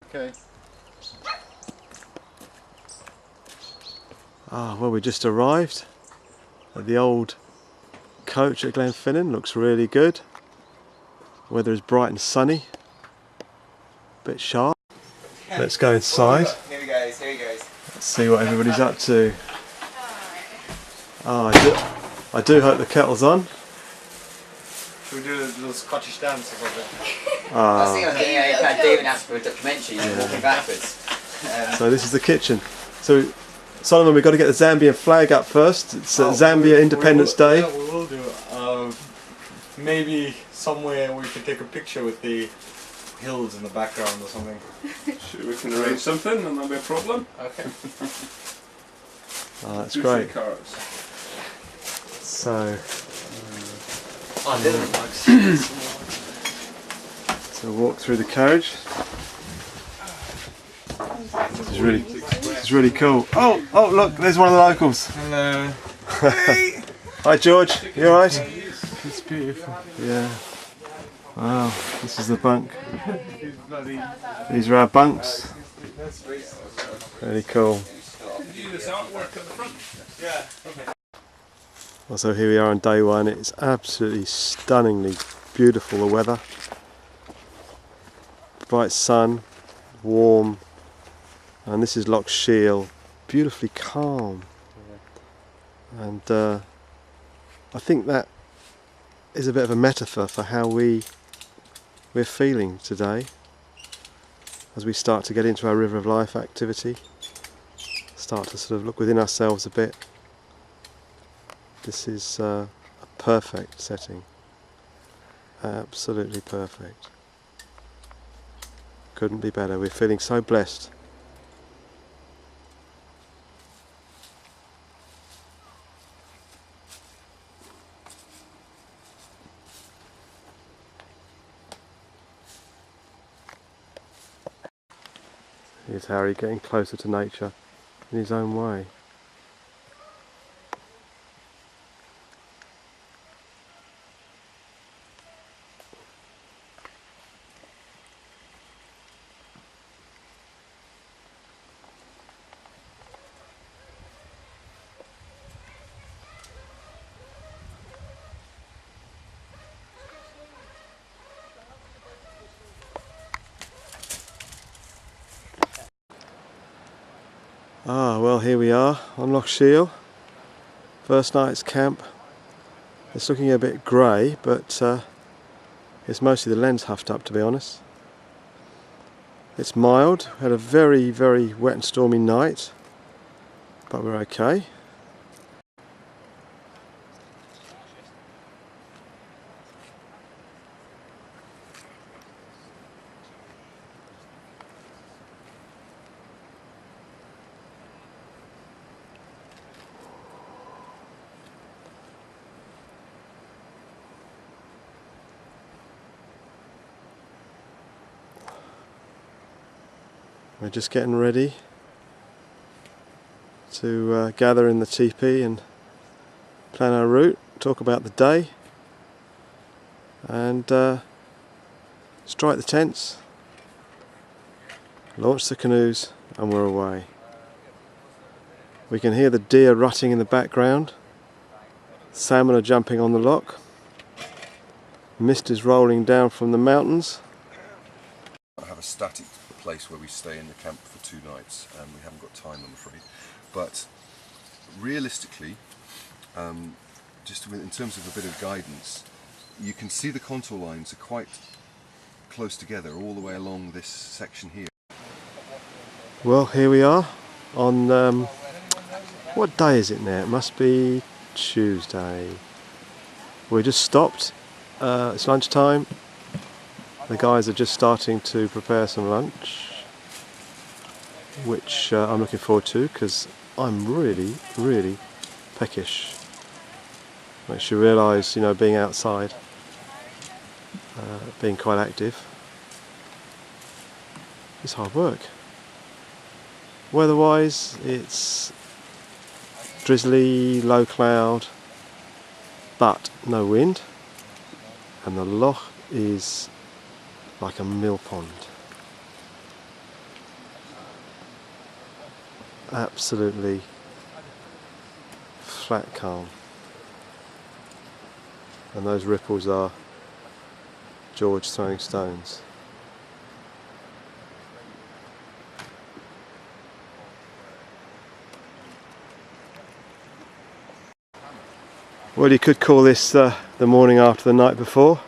Okay. Well, we just arrived at the old coach at Glenfinnan. Looks really good. Weather is bright and sunny. Bit sharp. Let's go inside. Here he goes, here he goes. Let's see what everybody's up to. I do hope the kettle's on. Should we do a little Scottish dance or something? I was thinking David asked for a documentary, walking backwards. So this is the kitchen. So Solomon, we've got to get the Zambian flag up first. It's Zambia Independence Day. Yeah, we will do. Maybe somewhere we can take a picture with the hills in the background or something. Sure, we can arrange something and that'll be a problem. Okay. That's great. Cars. So walk through the carriage. This is really cool. Oh look, there's one of the locals. Hello. Hey. Hi George, you alright? It's beautiful. Yeah. Wow, this is the bunk. These are our bunks. Really cool. Well, so here we are on day one. It's absolutely stunningly beautiful, the weather. Bright sun, warm, and this is Loch Shiel, beautifully calm. And I think that is a bit of a metaphor for how we're feeling today as we start to get into our River of Life activity, start to sort of look within ourselves a bit. This is a perfect setting, absolutely perfect. Couldn't be better. We're feeling so blessed. Here's Harry getting closer to nature in his own way. Well, here we are on Loch Shiel. First night's camp. It's looking a bit grey, but it's mostly the lens huffed up, to be honest. It's mild. Had a very, very wet and stormy night, but we're okay. We're just getting ready to gather in the teepee and plan our route, talk about the day, and strike the tents, launch the canoes, and we're away. We can hear the deer rutting in the background, salmon are jumping on the loch, mist is rolling down from the mountains. I have a static place where we stay in the camp for 2 nights, and we haven't got time, I'm afraid. But realistically, just in terms of a bit of guidance, you can see the contour lines are quite close together all the way along this section here. Well, here we are on what day is it now? It must be Tuesday. We just stopped. It's lunchtime. The guys are just starting to prepare some lunch, which I'm looking forward to because I'm really, really peckish. Makes you realise, you know, being outside, being quite active, is hard work. Weather-wise, it's drizzly, low cloud, but no wind, and the loch is like a mill pond. absolutely flat calm. And those ripples are George throwing stones. Well, you could call this the morning after the night before.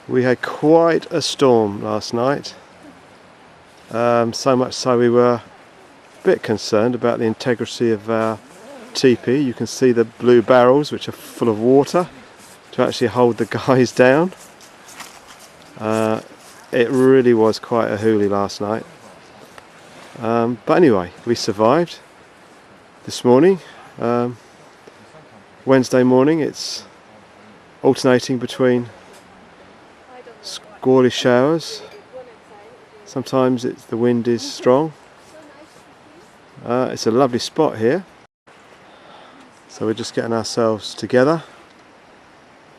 We had quite a storm last night. So much so we were a bit concerned about the integrity of our teepee. You can see the blue barrels which are full of water to actually hold the guys down. It really was quite a hoolie last night. But anyway, we survived this morning. Wednesday morning, it's alternating between squally showers. Sometimes the wind is strong. It's a lovely spot here. So we're just getting ourselves together,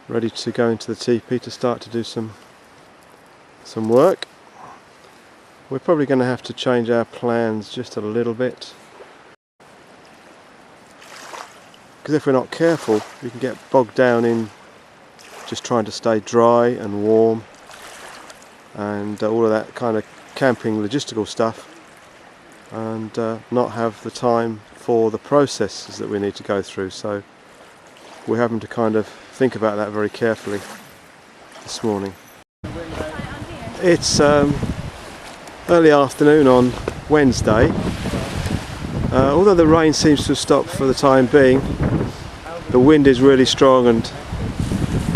ready to go into the teepee to start to do some work. We're probably going to have to change our plans just a little bit, because if we're not careful we can get bogged down in just trying to stay dry and warm and all of that kind of camping logistical stuff, and not have the time for the processes that we need to go through. So we're having to kind of think about that very carefully this morning. It's early afternoon on Wednesday. Although the rain seems to have stopped for the time being, the wind is really strong, and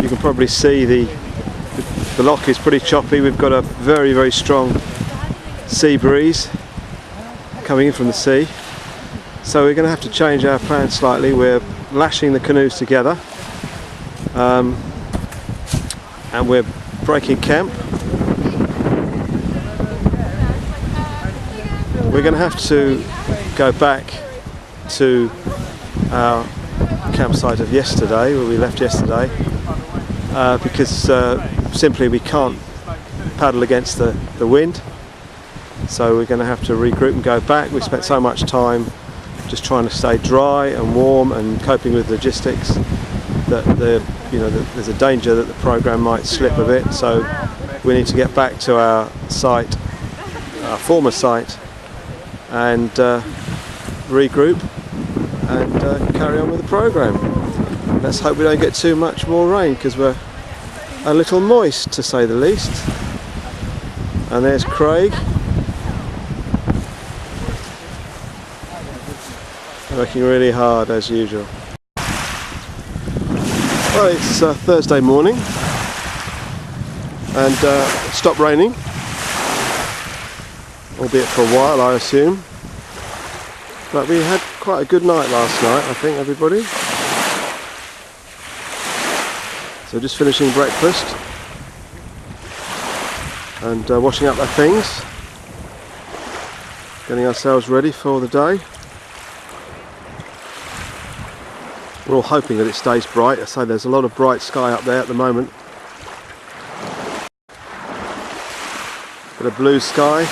you can probably see the loch is pretty choppy. We've got a very, very strong sea breeze coming in from the sea, so we're going to have to change our plan slightly. We're lashing the canoes together, and we're breaking camp. We're going to have to go back to our campsite of yesterday, where we left yesterday, because simply we can't paddle against the wind. So we're going to have to regroup and go back. We spent so much time just trying to stay dry and warm and coping with logistics that there's a danger that the program might slip a bit. So we need to get back to our site, our former site, and regroup and carry on with the program. Let's hope we don't get too much more rain, because we're a little moist, to say the least. And there's Craig, working really hard as usual. Well, it's Thursday morning, and it stopped raining, albeit for a while, I assume. But we had quite a good night last night, I think, everybody. So just finishing breakfast and washing up our things, getting ourselves ready for the day. We're all hoping that it stays bright. I say there's a lot of bright sky up there at the moment. Bit of blue sky.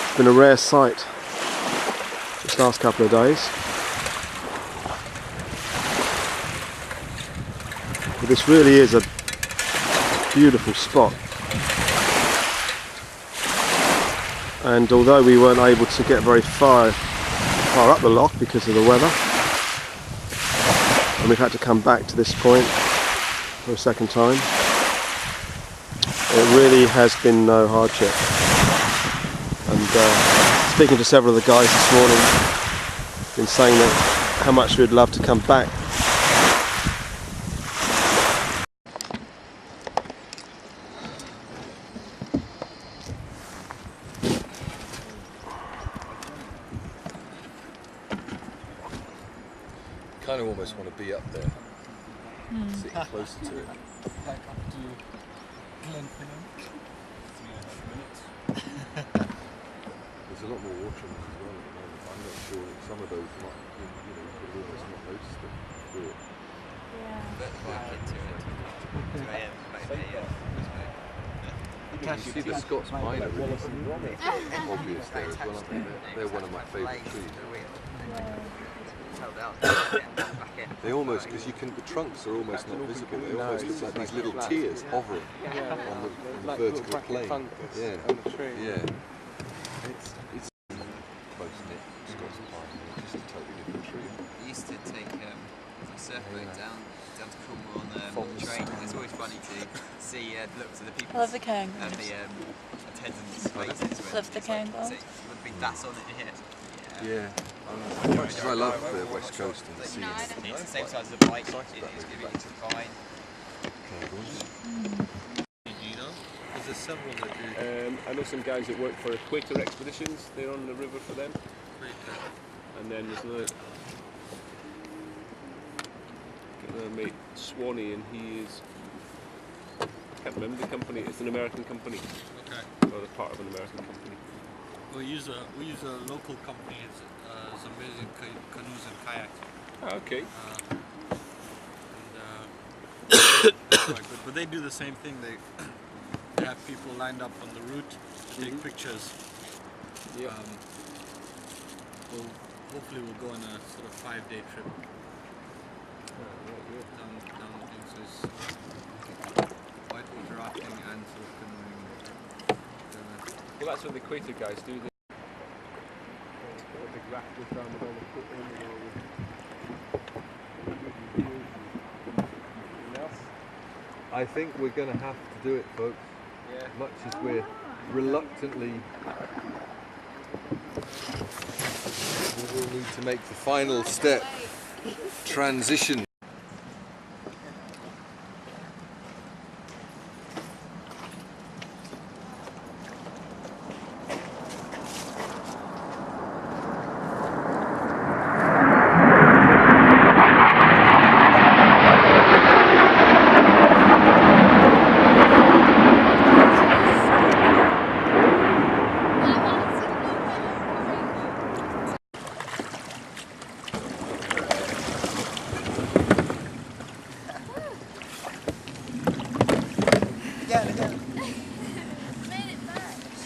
It's been a rare sight this last couple of days. But this really is a beautiful spot. And although we weren't able to get very far up the loch because of the weather, and we've had to come back to this point for a second time, it really has been no hardship. And speaking to several of the guys this morning, been saying that how much we'd love to come back. Kind of almost want to be up there, sitting closer to it. Back up to Glenfinnan. There's a lot more water in it as well at the moment. I'm not sure that some of those might, you could almost not notice them before. But work it to 2 AM, maybe, yeah. You see the Scots pine are really obvious there as well, aren't they? They're one of my favourite trees. They almost, because you can, the trunks are almost not visible. They almost look like these little tears hovering on the vertical plane. Yeah, yeah. It's close knit Scots pine. It's just a totally different tree. I used to take a surfboat down to Cornwall on the train. It's always funny to see look to the people. Love the Kangaroo. And the attendants' faces. Love the Kangaroo. That's on it here. Yeah. As much as I love the West Coast and the sea. It's the same size as the bike. It's fine. There's several that do. I know some guys that work for Equator Expeditions. They're on the river for them. And then there's another mate, Swanee, and he is, I can't remember the company. It's an American company. Okay. Or they're part of an American company. We use a local company. It's amazing canoes and kayaks. Ah, okay. Quite good. But they do the same thing. They have people lined up on the route to take pictures. Yeah. Hopefully we'll go on a sort of 5-day trip down the thing. So it's whitewater rafting and sort of canoeing. Well, that's what the Equator guys do. They put a big raft down with all the equipment and all the... I think we're going to have to do it, folks. Yeah. Much as we're reluctantly, we will need to make the final step, transition.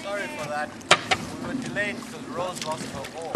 Sorry for that. We were delayed because Rose lost her oar.